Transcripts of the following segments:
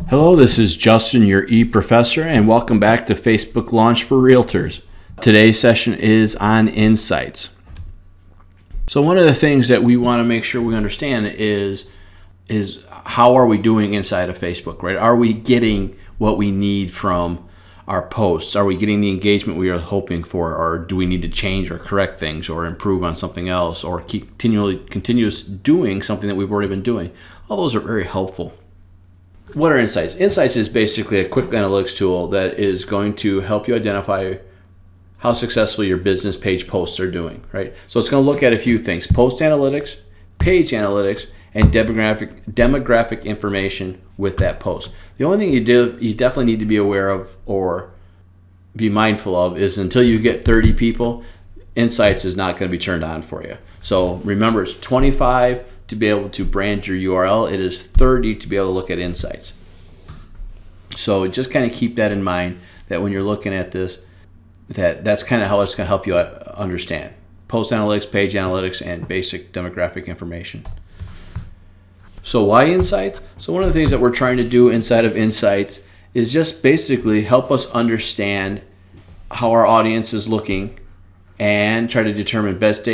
Hello, this is Justin, your e-professor, and welcome back to Facebook Launch for Realtors. Today's session is on insights. So one of the things that we want to make sure we understand is how are we doing inside of Facebook, right? Are we getting what we need from our posts? Are we getting the engagement we are hoping for, or do we need to change or correct things or improve on something else or continuous doing something that we've already been doing? All those are very helpful. What are insights? Insights is basically a quick analytics tool that is going to help you identify how successful your business page posts are doing, right? So it's going to look at a few things: post analytics, page analytics, and demographic information with that post. The only thing you definitely need to be aware of or be mindful of is until you get 30 people, Insights is not going to be turned on for you. So remember, it's 25 to be able to brand your URL. It is 30 to be able to look at insights. So just kind of keep that in mind, that when you're looking at this, that's kind of how it's going to help you understand post analytics, page analytics, and basic demographic information. So why insights? So one of the things that we're trying to do inside of insights is just basically help us understand how our audience is looking and try to determine best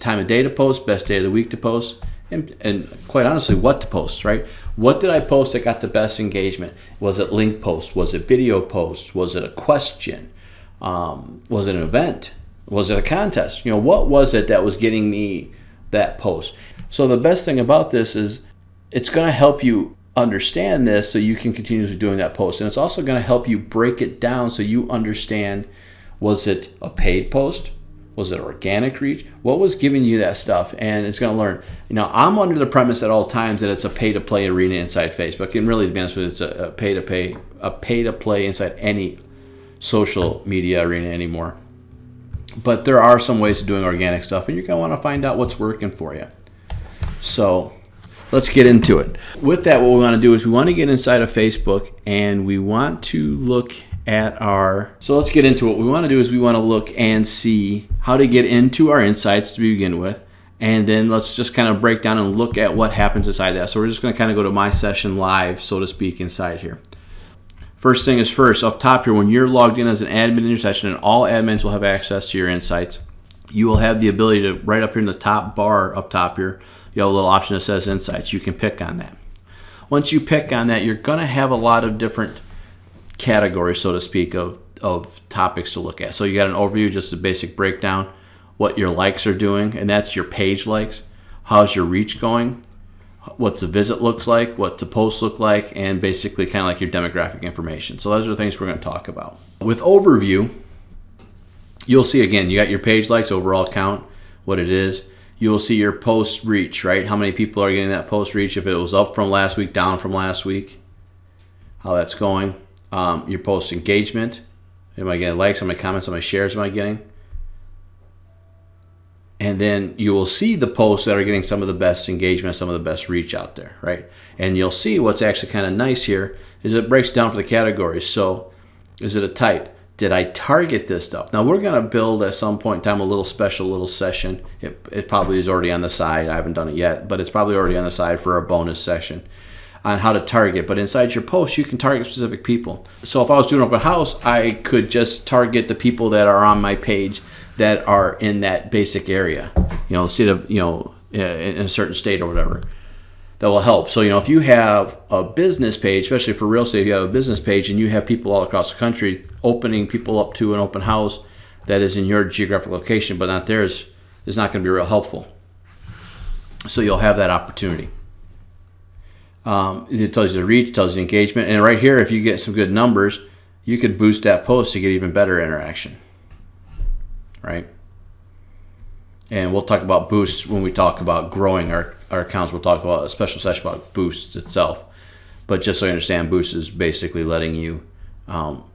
time of day to post, best day of the week to post, and quite honestly, what to post, right? What did I post that got the best engagement? Was it link posts? Was it video posts? Was it a question? Was it an event? Was it a contest? What was it that was getting me that post? So the best thing about this is it's going to help you understand this so you can continue doing that post. And it's also going to help you break it down so you understand, was it a paid post? Was it organic reach? What was giving you that stuff? And it's going to learn. I'm under the premise at all times that it's a pay-to-play arena inside Facebook. And really, to be honest with you, it's a pay-to-play inside any social media arena anymore. But there are some ways of doing organic stuff, and you're going to want to find out what's working for you. So let's get into it. With that, what we want to do is we want to get inside of Facebook, and we want to look at so let's get into what we want to do is we want to look and see how to get into our insights to begin with, and then let's just kind of break down and look at what happens inside that. So we're just going to kind of go to my session live, so to speak, inside here. First thing is first, up top here, when you're logged in as an admin in your session, and all admins will have access to your insights, you will have the ability to, right up here in the top bar up top here, you have a little option that says insights. You can pick on that. Once you pick on that, you're going to have a lot of different categories, so to speak, of topics to look at. So you got an overview, just a basic breakdown, what your likes are doing, and that's your page likes. How's your reach going? What's a visit looks like? What's a post look like? And basically kind of like your demographic information. So those are the things we're going to talk about. With overview, you'll see, again, you got your page likes, overall count, what it is. You'll see your post reach, right? How many people are getting that post reach, if it was up from last week, down from last week, how that's going. Your post engagement, am I getting likes, how many comments, how many shares am I getting? And then you will see the posts that are getting some of the best engagement, some of the best reach out there, right? And you'll see what's actually kind of nice here is it breaks down for the categories. So is it a type? Did I target this stuff? Now we're going to build at some point in time a little session. It probably is already on the side. I haven't done it yet, but it's probably already on the side for a bonus session on how to target. But inside your post, you can target specific people. So if I was doing open house, I could just target the people that are on my page that are in that basic area, instead of, in a certain state or whatever. That will help. So, if you have a business page, especially for real estate, if you have a business page and you have people all across the country opening people up to an open house that is in your geographic location, but not theirs, is not going to be real helpful. So you'll have that opportunity. It tells you the reach, tells you engagement, and right here, if you get some good numbers, you could boost that post to get even better interaction, right? And we'll talk about boosts when we talk about growing our accounts. We'll talk about a special session about boosts itself, but just so you understand, boost is basically letting you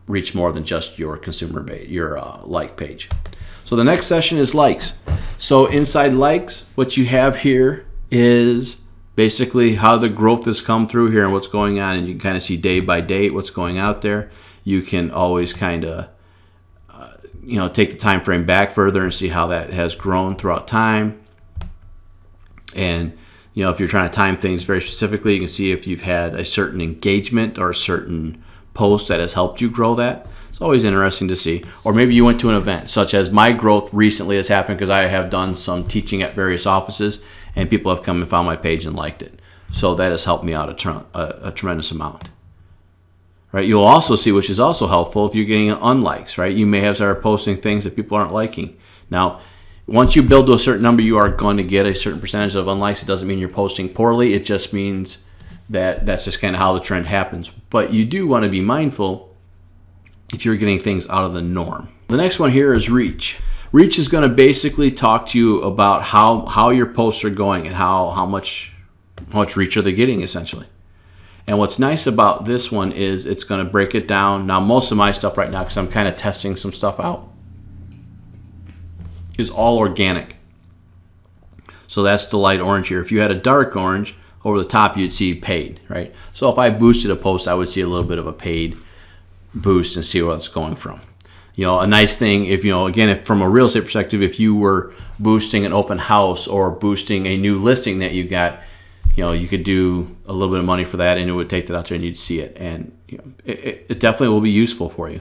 reach more than just your consumer base, your like page. So the next session is likes. So inside likes, what you have here is basically how the growth has come through here and what's going on, and you can kind of see day by day what's going out there. You can always kind of take the time frame back further and see how that has grown throughout time. And You know, if you're trying to time things very specifically, you can see if you've had a certain engagement or a certain post that has helped you grow that. It's always interesting to see. Or maybe you went to an event, such as my growth recently has happened because I have done some teaching at various offices, and people have come and found my page and liked it. So that has helped me out a tremendous amount. Right? You'll also see, which is also helpful, if you're getting unlikes, right? You may have started posting things that people aren't liking. Now, once you build to a certain number, you are going to get a certain percentage of unlikes. It doesn't mean you're posting poorly. It just means that that's just kind of how the trend happens. But you do want to be mindful if you're getting things out of the norm. The next one here is reach. Reach is going to basically talk to you about how your posts are going and how much reach are they getting, essentially. And what's nice about this one is it's going to break it down. Now, most of my stuff right now, because I'm kind of testing some stuff out, is all organic. So that's the light orange here. If you had a dark orange over the top, you'd see paid, right? So if I boosted a post, I would see a little bit of a paid boost and see where it's going from. You know, a nice thing, if you know, again, if from a real estate perspective, if you were boosting an open house or boosting a new listing that you got, you know, you could do a little bit of money for that, and it would take that out there, and you'd see it, and you know, it definitely will be useful for you.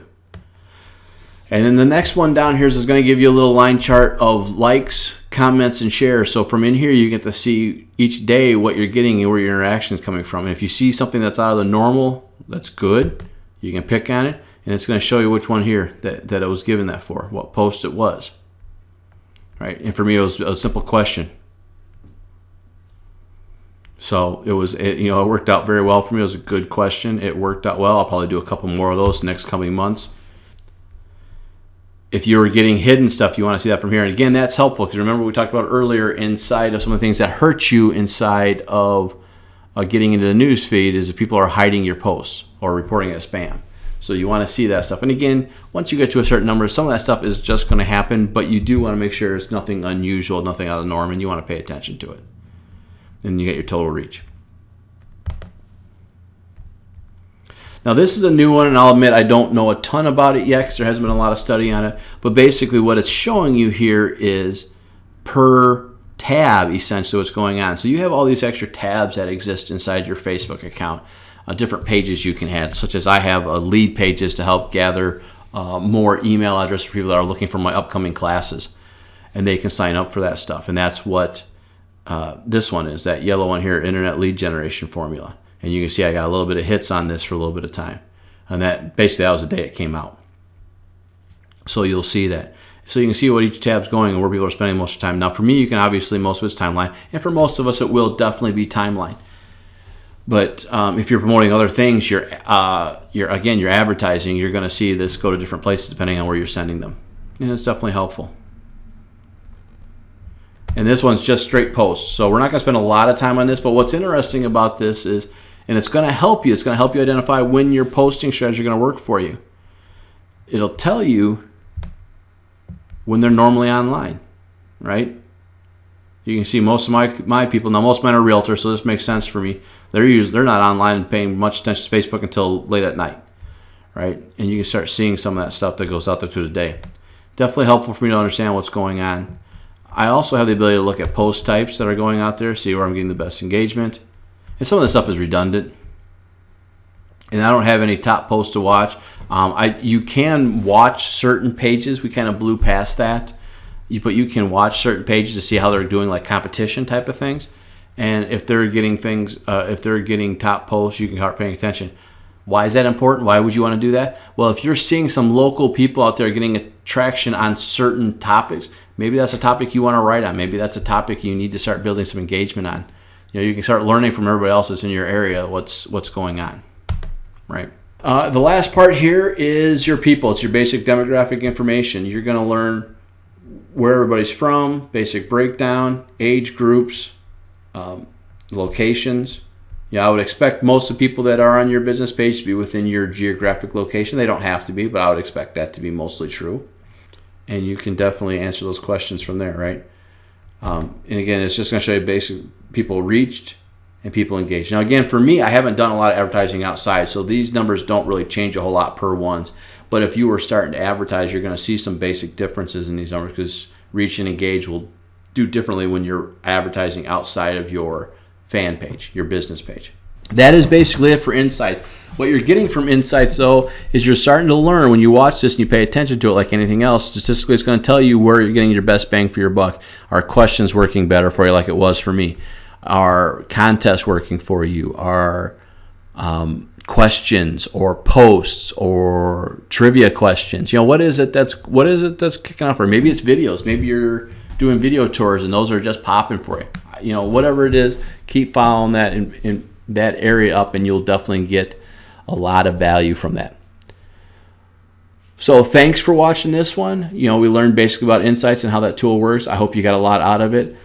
And then the next one down here is going to give you a little line chart of likes, comments, and shares. So from in here, you get to see each day what you're getting and where your interaction is coming from. And if you see something that's out of the normal, that's good, you can pick on it, and it's going to show you which one here that it was given that for, what post it was. Right? And for me, it was a simple question. So it worked out very well for me. It was a good question. It worked out well. I'll probably do a couple more of those next coming months. If you're getting hidden stuff, you want to see that from here. And again, that's helpful because remember we talked about earlier inside of some of the things that hurt you inside of getting into the news feed is if people are hiding your posts or reporting it as spam. So you want to see that stuff. And again, once you get to a certain number, some of that stuff is just going to happen, but you do want to make sure it's nothing unusual, nothing out of the norm, and you want to pay attention to it. And you get your total reach. Now this is a new one, and I'll admit I don't know a ton about it yet because there hasn't been a lot of study on it. But basically what it's showing you here is per tab essentially what's going on. So you have all these extra tabs that exist inside your Facebook account, different pages you can add, such as I have lead pages to help gather more email addresses for people that are looking for my upcoming classes. And they can sign up for that stuff. And that's what this one is, that yellow one here, Internet Lead Generation Formula. And you can see I got a little bit of hits on this for a little bit of time. And that was the day it came out. So you'll see that. So you can see what each tab's going and where people are spending most of the time. Now for me, you can obviously, most of it's timeline. And for most of us, it will definitely be timeline. But if you're promoting other things, you're advertising, you're going to see this go to different places depending on where you're sending them. And it's definitely helpful. And this one's just straight posts. So we're not going to spend a lot of time on this, but what's interesting about this is, and it's going to help you identify when your posting strategy is going to work for you. It'll tell you when they're normally online, right? You can see most of my people, now most of mine are realtors, so this makes sense for me. They're not online and paying much attention to Facebook until late at night, right? And you can start seeing some of that stuff that goes out there through the day. Definitely helpful for me to understand what's going on. I also have the ability to look at post types that are going out there, see where I'm getting the best engagement. And some of the stuff is redundant. And I don't have any top posts to watch. You can watch certain pages. We kind of blew past that. But you can watch certain pages to see how they're doing, like competition type of things. And if they're getting if they're getting top posts, you can start paying attention. Why is that important? Why would you want to do that? Well, if you're seeing some local people out there getting traction on certain topics, maybe that's a topic you want to write on. Maybe that's a topic you need to start building some engagement on. You can start learning from everybody else that's in your area what's going on, right? The last part here is your people. It's your basic demographic information. You're going to learn where everybody's from, basic breakdown, age groups, locations. I would expect most of the people that are on your business page to be within your geographic location. They don't have to be, but I would expect that to be mostly true. And you can definitely answer those questions from there, right? And again, it's just going to show you basic people reached and people engaged. Now, again, for me, I haven't done a lot of advertising outside, so these numbers don't really change a whole lot per ones. But if you were starting to advertise, you're going to see some basic differences in these numbers because reach and engage will do differently when you're advertising outside of your fan page, your business page. That is basically it for Insights. What you're getting from Insights, though, is you're starting to learn when you watch this and you pay attention to it like anything else. Statistically, it's going to tell you where you're getting your best bang for your buck. Are questions working better for you like it was for me? Are contests working for you? Are questions or posts or trivia questions? What is it that's kicking off? Or maybe it's videos. Maybe you're doing video tours and those are just popping for you. Whatever it is, keep following that in that area up, and you'll definitely get a lot of value from that. So thanks for watching this one. We learned basically about Insights and how that tool works. I hope you got a lot out of it.